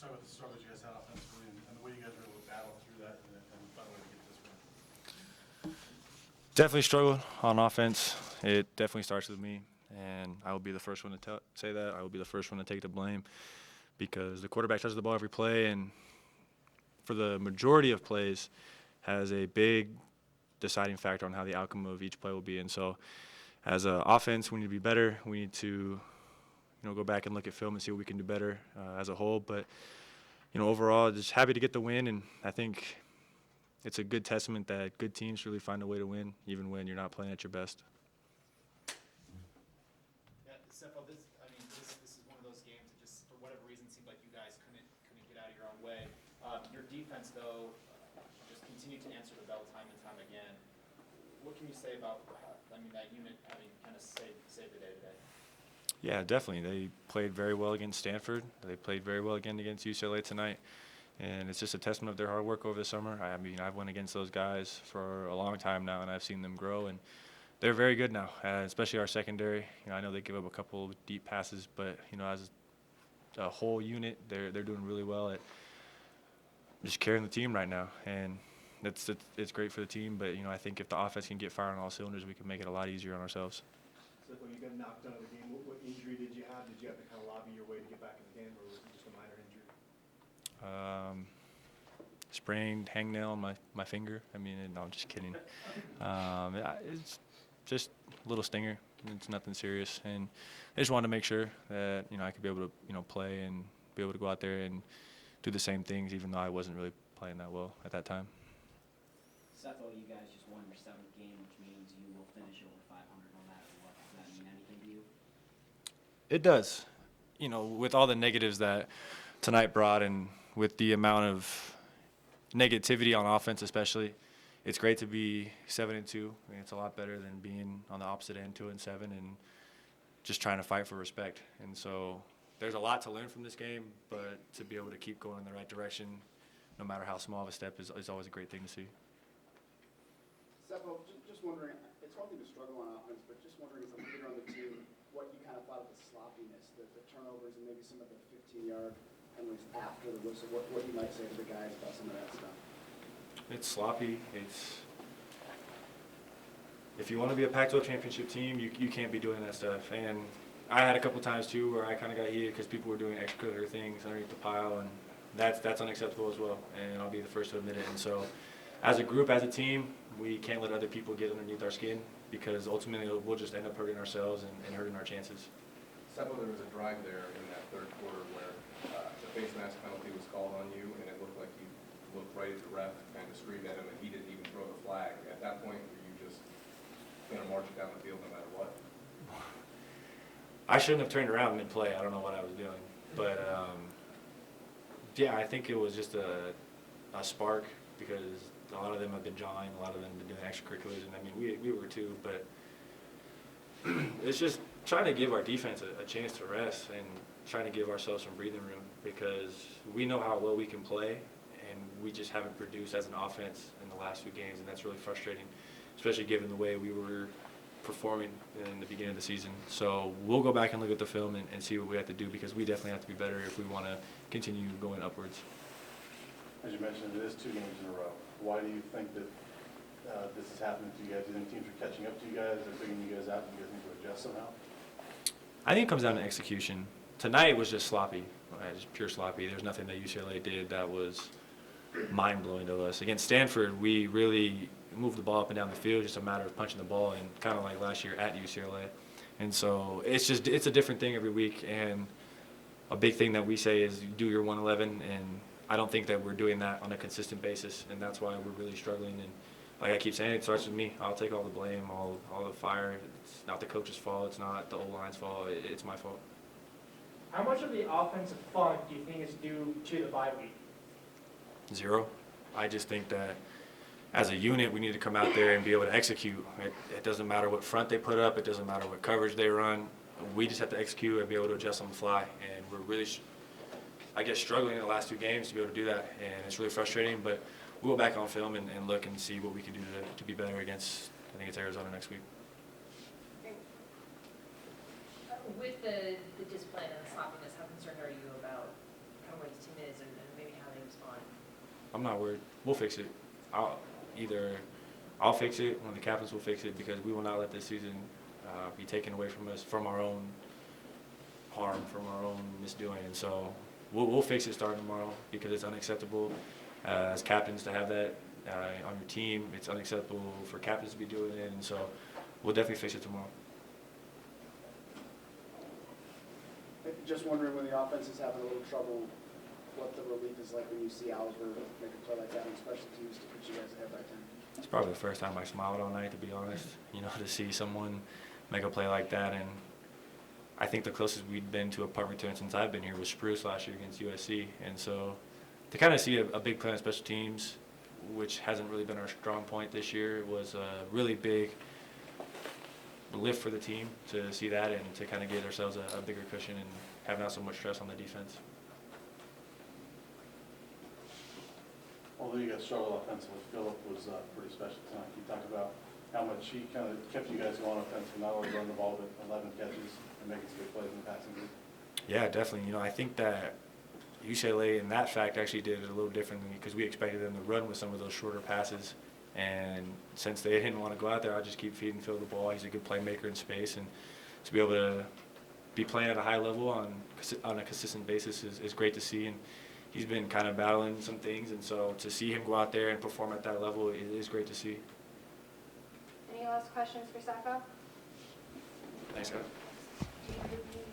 start with the struggles you guys had offensively and the way you guys were able to battle through that and find a way to get this win. Definitely struggled on offense. It definitely starts with me, and I will be the first one to say that. I will be the first one to take the blame because the quarterback touches the ball every play, and for the majority of plays, has a big deciding factor on how the outcome of each play will be. And so, as an offense, we need to be better. We need to, go back and look at film and see what we can do better as a whole. But, overall, just happy to get the win, and I think it's a good testament that good teams really find a way to win, even when you're not playing at your best. Yeah, Sefo, this is one of those games that just, for whatever reason, seemed like you guys couldn't get out of your own way. Your defense, though, just continued to answer the bell time and time again. What can you say about, that unit having kind of saved the day today? Yeah, definitely. They played very well against Stanford. They played very well again against UCLA tonight. And it's just a testament of their hard work over the summer. I've went against those guys for a long time now, and I've seen them grow. And they're very good now, especially our secondary. I know they give up a couple deep passes, but, as a whole unit, they're doing really well at just carrying the team right now. And it's great for the team, but, I think if the offense can get firing on all cylinders, we can make it a lot easier on ourselves. So when you got knocked out of the game, what injury did you have? Did you have to kind of lobby your way to get back in the game, or was it just a minor injury? Sprained hangnail on my finger. No, I'm just kidding. It's just a little stinger. It's nothing serious, and I just wanted to make sure that I could be able to play and be able to go out there and do the same things, even though I wasn't really playing that well at that time. Sefo, you guys just won your 7th game, which means you will finish over 500 no matter what. Does that mean anything to you? It does. With all the negatives that tonight brought, and with the amount of negativity on offense especially, it's great to be 7-2. It's a lot better than being on the opposite end, 2-7, and just trying to fight for respect. And so there's a lot to learn from this game, but to be able to keep going in the right direction, no matter how small of a step, is always a great thing to see. Sefo, just wondering, it's one thing to struggle on offense, but just wondering as a leader on the team, what you kind of thought of the sloppiness, the turnovers, and maybe some of the 15-yard penalties after the whistle, what you might say to the guys about some of that stuff. It's sloppy. If you want to be a Pac-12 championship team, you can't be doing that stuff. And I had a couple times too where I kind of got heated because people were doing extracurricular things underneath the pile, and that's unacceptable as well. And I'll be the first to admit it. And so, as a group, as a team, we can't let other people get underneath our skin, because ultimately we'll just end up hurting ourselves and hurting our chances. Sefo, there was a drive there in that third quarter where the face mask penalty was called on you, and it looked like you looked right at the ref and screamed at him, and he didn't even throw the flag. At that point, were you just going to march it down the field no matter what? I shouldn't have turned around mid-play. I don't know what I was doing. But, yeah, I think it was just a spark, because a lot of them have been jawing, a lot of them have been doing extracurriculars, and we were too, but it's just trying to give our defense a chance to rest and trying to give ourselves some breathing room, because we know how well we can play, and we just haven't produced as an offense in the last few games, and that's really frustrating, especially given the way we were performing in the beginning of the season. So we'll go back and look at the film and see what we have to do, because we definitely have to be better if we want to continue going upwards. As you mentioned, it is 2 games in a row. Why do you think that this is happening to you guys? Do you think teams are catching up to you guys? They're figuring you guys out, and you guys need to adjust somehow? I think it comes down to execution. Tonight was just sloppy, just pure sloppy. There's nothing that UCLA did that was mind-blowing to us. Against Stanford, we really moved the ball up and down the field, just a matter of punching the ball, and kind of like last year at UCLA. And so it's a different thing every week, and a big thing that we say is do your 111, and I don't think that we're doing that on a consistent basis, and that's why we're really struggling. And like I keep saying, it starts with me. I'll take all the blame, all the fire. It's not the coach's fault. It's not the O-line's fault. It's my fault. How much of the offensive funk do you think is due to the bye week? 0. I just think that as a unit, we need to come out there and be able to execute. It doesn't matter what front they put up. It doesn't matter what coverage they run. We just have to execute and be able to adjust on the fly. And we're really, struggling in the last 2 games to be able to do that. And it's really frustrating, but we'll go back on film and look and see what we can do to be better against, I think it's Arizona next week. With the discipline and the sloppiness, how concerned are you about kind of where the team is and maybe how they respond? I'm not worried. We'll fix it. I'll fix it, one of the captains will fix it, because we will not let this season be taken away from us, from our own harm, from our own misdoing. And so we'll fix it starting tomorrow, because it's unacceptable as captains to have that on your team. It's unacceptable for captains to be doing it, and so we'll definitely fix it tomorrow. Just wondering, when the offense is having a little trouble, what the relief is like when you see Ellsworth make a play like that on special teams to put you guys ahead by 10? It's probably the first time I smiled all night, to be honest, to see someone make a play like that. And I think the closest we'd been to a punt return since I've been here was Spruce last year against USC. And so to kind of see a big play on special teams, which hasn't really been our strong point this year, was a really big lift for the team to see that, and to kind of give ourselves a bigger cushion and have not so much stress on the defense. Although you guys struggled offensively, Phillip was pretty special tonight. Can you talk about how much he kind of kept you guys going offensively, not only running the ball, but 11 catches and making some good plays in the passing game? Yeah, definitely. I think that UCLA, in that fact, actually did it a little differently, because we expected them to run with some of those shorter passes. And since they didn't want to go out there, I'll just keep feeding Phil the ball. He's a good playmaker in space, and to be able to be playing at a high level on a consistent basis is great to see. And he's been kind of battling some things, and so to see him go out there and perform at that level is great to see. Any last questions for Sefo? Thanks, guys. Do you